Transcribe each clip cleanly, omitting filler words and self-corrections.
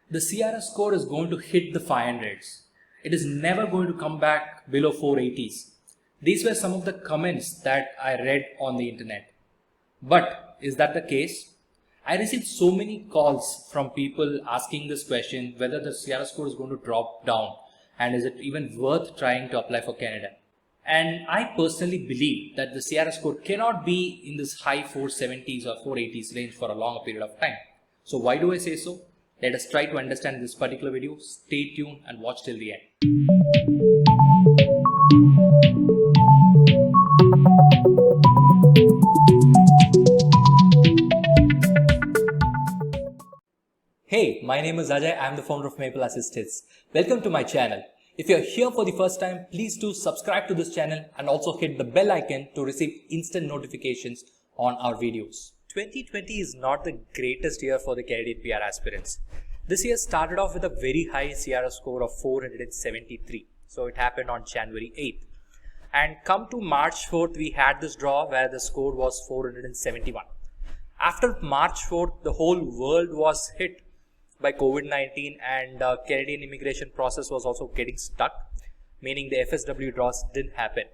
The CRS score is going to hit the 500s. It is never going to come back below 480s. These were some of the comments that I read on the internet. But is that the case? I received so many calls from people asking this question whether the CRS score is going to drop down and is it even worth trying to apply for Canada. And I personally believe that the CRS score cannot be in this high 470s or 480s range for a longer period of time. So why do I say so? Let us try to understand this particular video. Stay tuned and watch till the end. Hey, my name is Ajay. I am the founder of Maple Assistants. Welcome to my channel. If you are here for the first time, please do subscribe to this channel and also hit the bell icon to receive instant notifications on our videos. 2020 is not the greatest year for the Canadian PR aspirants. This year started off with a very high CRS score of 473. So it happened on January 8th. And come to March 4th, we had this draw where the score was 471. After March 4th, the whole world was hit by COVID-19 and Canadian immigration process was also getting stuck, meaning the FSW draws didn't happen.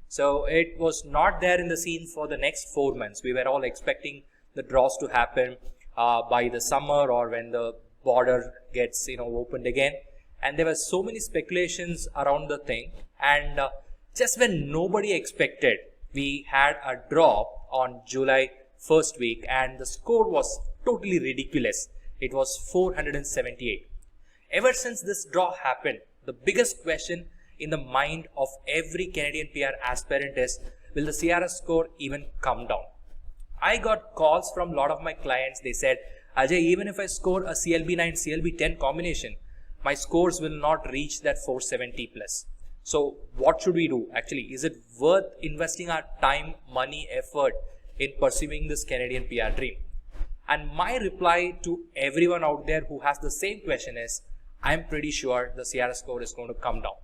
So it was not there in the scene for the next 4 months. We were all expecting the draws to happen by the summer or when the border gets opened again. And there were so many speculations around the thing. And just when nobody expected, we had a draw on July 1st week and the score was totally ridiculous. It was 478. Ever since this draw happened, the biggest question in the mind of every Canadian PR aspirant is, will the CRS score even come down? I got calls from a lot of my clients. They said, Ajay, even if I score a CLB9, CLB10 combination, my scores will not reach that 470 plus. So what should we do? Actually, is it worth investing our time, money, effort in pursuing this Canadian PR dream? And my reply to everyone out there who has the same question is, I'm pretty sure the CRS score is going to come down.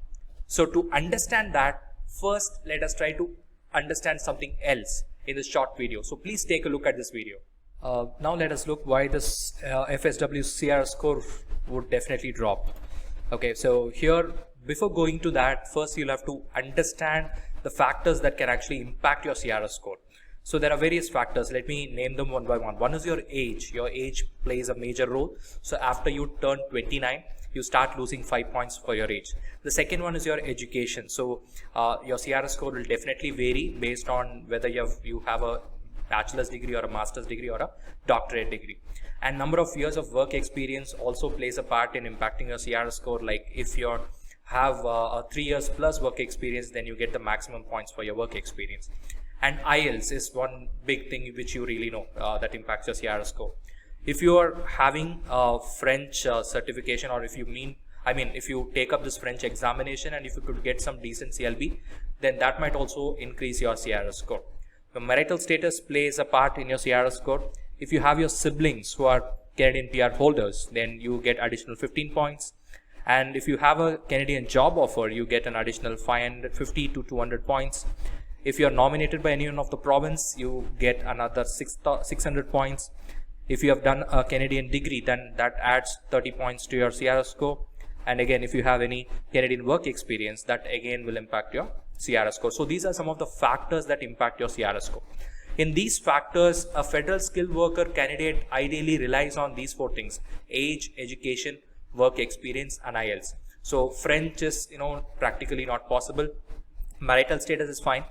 So to understand that, first let us try to understand something else in this short video. So please take a look at this video. Now let us look why this FSW CRS score would definitely drop. Okay, so here before going to that, first you'll have to understand the factors that can actually impact your CRS score. So there are various factors. Let me name them one by one. One is your age. Your age plays a major role. So after you turn 29, you start losing 5 points for your age. The second one is your education. So your CRS score will definitely vary based on whether you have a bachelor's degree or a master's degree or a doctorate degree. And number of years of work experience also plays a part in impacting your CRS score. Like if you have a 3 years plus work experience, then you get the maximum points for your work experience. And IELTS is one big thing which you really know that impacts your CRS score. If you are having a French certification, or if you take up this French examination and if you could get some decent CLB, then that might also increase your CRS score. Your marital status plays a part in your CRS score. If you have your siblings who are Canadian PR holders, then you get additional 15 points. And if you have a Canadian job offer, you get an additional 550 to 200 points. If you are nominated by anyone of the province, you get another 600 points. If you have done a Canadian degree, then that adds 30 points to your CRS score. And again, if you have any Canadian work experience, that again will impact your CRS score. So these are some of the factors that impact your CRS score. In these factors, a federal skilled worker candidate ideally relies on these 4 things: age, education, work experience, and IELTS. So French is practically not possible. Marital status is fine.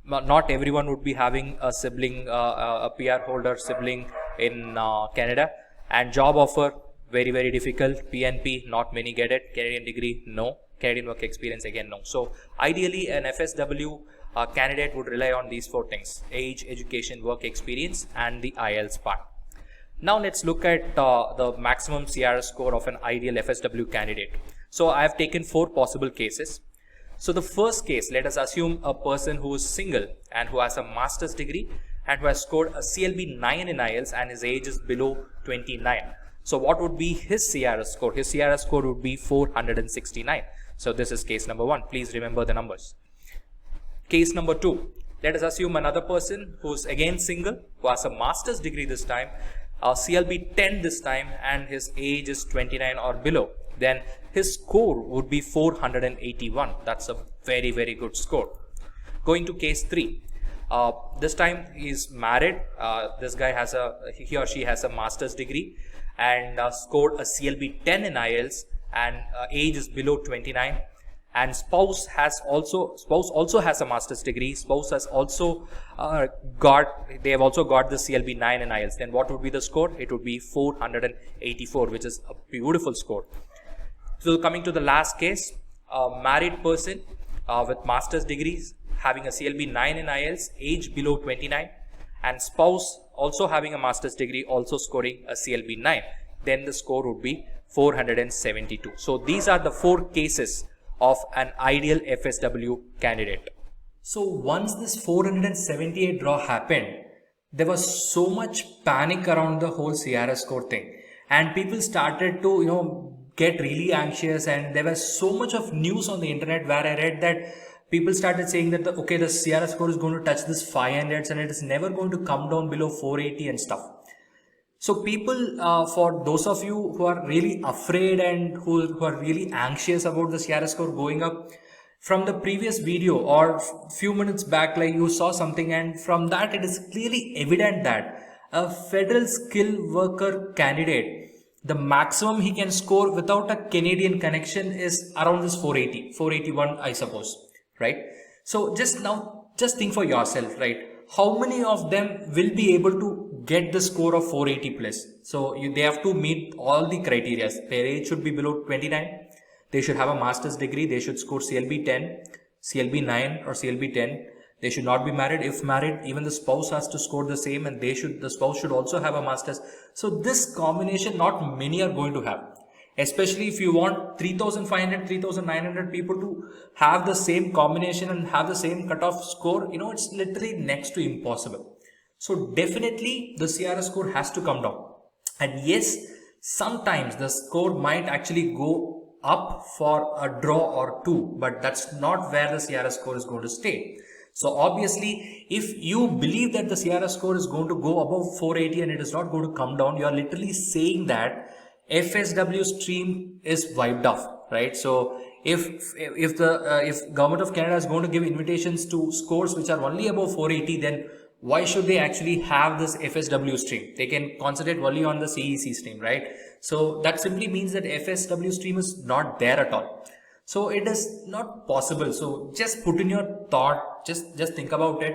Not everyone would be having a sibling, a PR holder sibling in Canada. And job offer, very, very difficult. PNP, not many get it. Canadian degree, no. Canadian work experience, again, no. So ideally, an FSW candidate would rely on these 4 things: age, education, work experience, and the IELTS part. Now let's look at the maximum CRS score of an ideal FSW candidate. So I have taken 4 possible cases. So the first case, let us assume a person who is single and who has a master's degree and who has scored a CLB9 in IELTS and his age is below 29. So what would be his CRS score? His CRS score would be 469. So this is case number 1. Please remember the numbers. Case number 2. Let us assume another person who is again single, who has a master's degree this time, CLB 10 this time, and his age is 29 or below, then his score would be 481. That's a very, very good score. Going to case 3. This time he's married. This guy he or she has a master's degree and scored a CLB 10 in IELTS, and age is below 29. And spouse also has a master's degree. Spouse has also they have also got the CLB 9 in IELTS. Then what would be the score? It would be 484, which is a beautiful score. So coming to the last case, a married person with master's degrees having a CLB 9 in IELTS, age below 29, and spouse also having a master's degree, also scoring a CLB 9. Then the score would be 472. So these are the 4 cases of an ideal FSW candidate. So once this 478 draw happened, there was so much panic around the whole CRS score thing, and people started to get really anxious, and there was so much of news on the internet where I read that people started saying that the CRS score is going to touch this 500s and it is never going to come down below 480 and stuff. So people, for those of you who are really afraid and who are really anxious about the CRS score going up, from the previous video or few minutes back, like you saw something, and from that it is clearly evident that a federal skilled worker candidate, the maximum he can score without a Canadian connection is around this 480, 481, I suppose, right? So just think for yourself, right? How many of them will be able to get the score of 480 plus? So they have to meet all the criteria. Their age should be below 29. They should have a master's degree. They should score CLB 10, CLB 9 or CLB 10. They should not be married. If married, even the spouse has to score the same, and the spouse should also have a master's. So this combination, not many are going to have. Especially if you want 3,500, 3,900 people to have the same combination and have the same cutoff score, it's literally next to impossible. So definitely the CRS score has to come down. And yes, sometimes the score might actually go up for a draw or two, but that's not where the CRS score is going to stay. So obviously, if you believe that the CRS score is going to go above 480 and it is not going to come down, you are literally saying that FSW stream is wiped off, right? So if Government of Canada is going to give invitations to scores which are only above 480, then why should they actually have this FSW stream? They can concentrate only on the CEC stream, right? So that simply means that FSW stream is not there at all. So it is not possible. So just put in your thought, just think about it.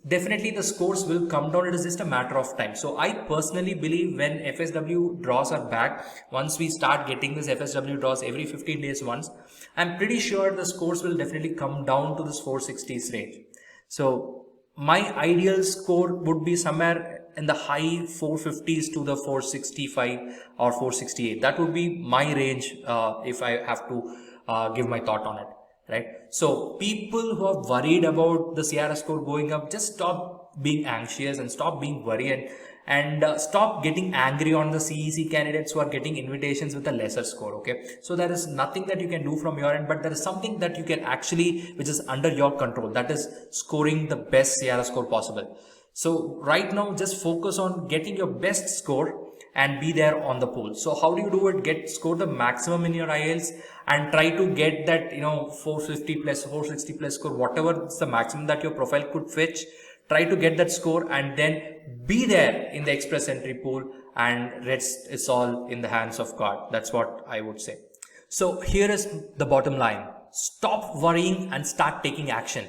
Definitely the scores will come down. It is just a matter of time. So I personally believe when FSW draws are back, once we start getting this FSW draws every 15 days once, I'm pretty sure the scores will definitely come down to this 460s range. So my ideal score would be somewhere in the high 450s to the 465 or 468. That would be my range if I have to give my thought on it. Right? So people who are worried about the CRS score going up, just stop being anxious and stop being worried and stop getting angry on the CEC candidates who are getting invitations with a lesser score. Okay. So there is nothing that you can do from your end, but there is something that you can actually, which is under your control, that is scoring the best CRS score possible. So right now, just focus on getting your best score and be there on the poll. So how do you do it? Score the maximum in your IELTS and try to get that 450 plus 460 plus score, whatever is the maximum that your profile could fetch. Try to get that score and then be there in the express entry pool, and rest is all in the hands of God. That's what I would say. So here is the bottom line. Stop worrying and start taking action.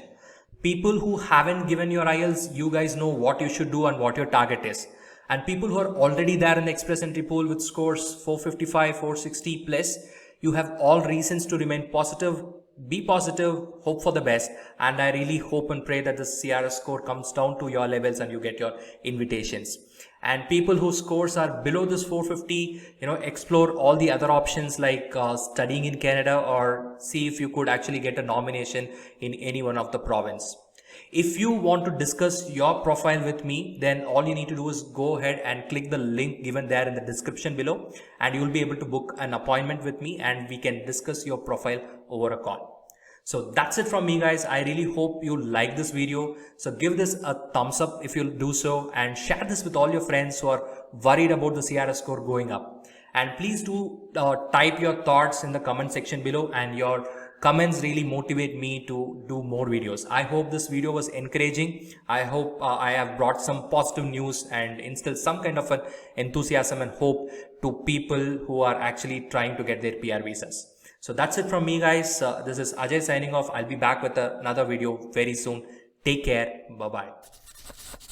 People who haven't given your IELTS, you guys know what you should do and what your target is. And people who are already there in the express entry pool with scores 455, 460 plus, you have all reasons to remain positive, be positive, hope for the best. And I really hope and pray that the CRS score comes down to your levels and you get your invitations. And people whose scores are below this 450, explore all the other options like studying in Canada, or see if you could actually get a nomination in any one of the province. If you want to discuss your profile with me, then all you need to do is go ahead and click the link given there in the description below, and you will be able to book an appointment with me and we can discuss your profile over a call. So that's it from me, guys. I really hope you like this video. So give this a thumbs up if you'll do so, and share this with all your friends who are worried about the CRS score going up. And please do type your thoughts in the comment section below, and your comments really motivate me to do more videos. I hope this video was encouraging. I hope I have brought some positive news and instilled some kind of an enthusiasm and hope to people who are actually trying to get their PR visas. So that's it from me, guys. This is Ajay signing off. I'll be back with another video very soon. Take care. Bye-bye.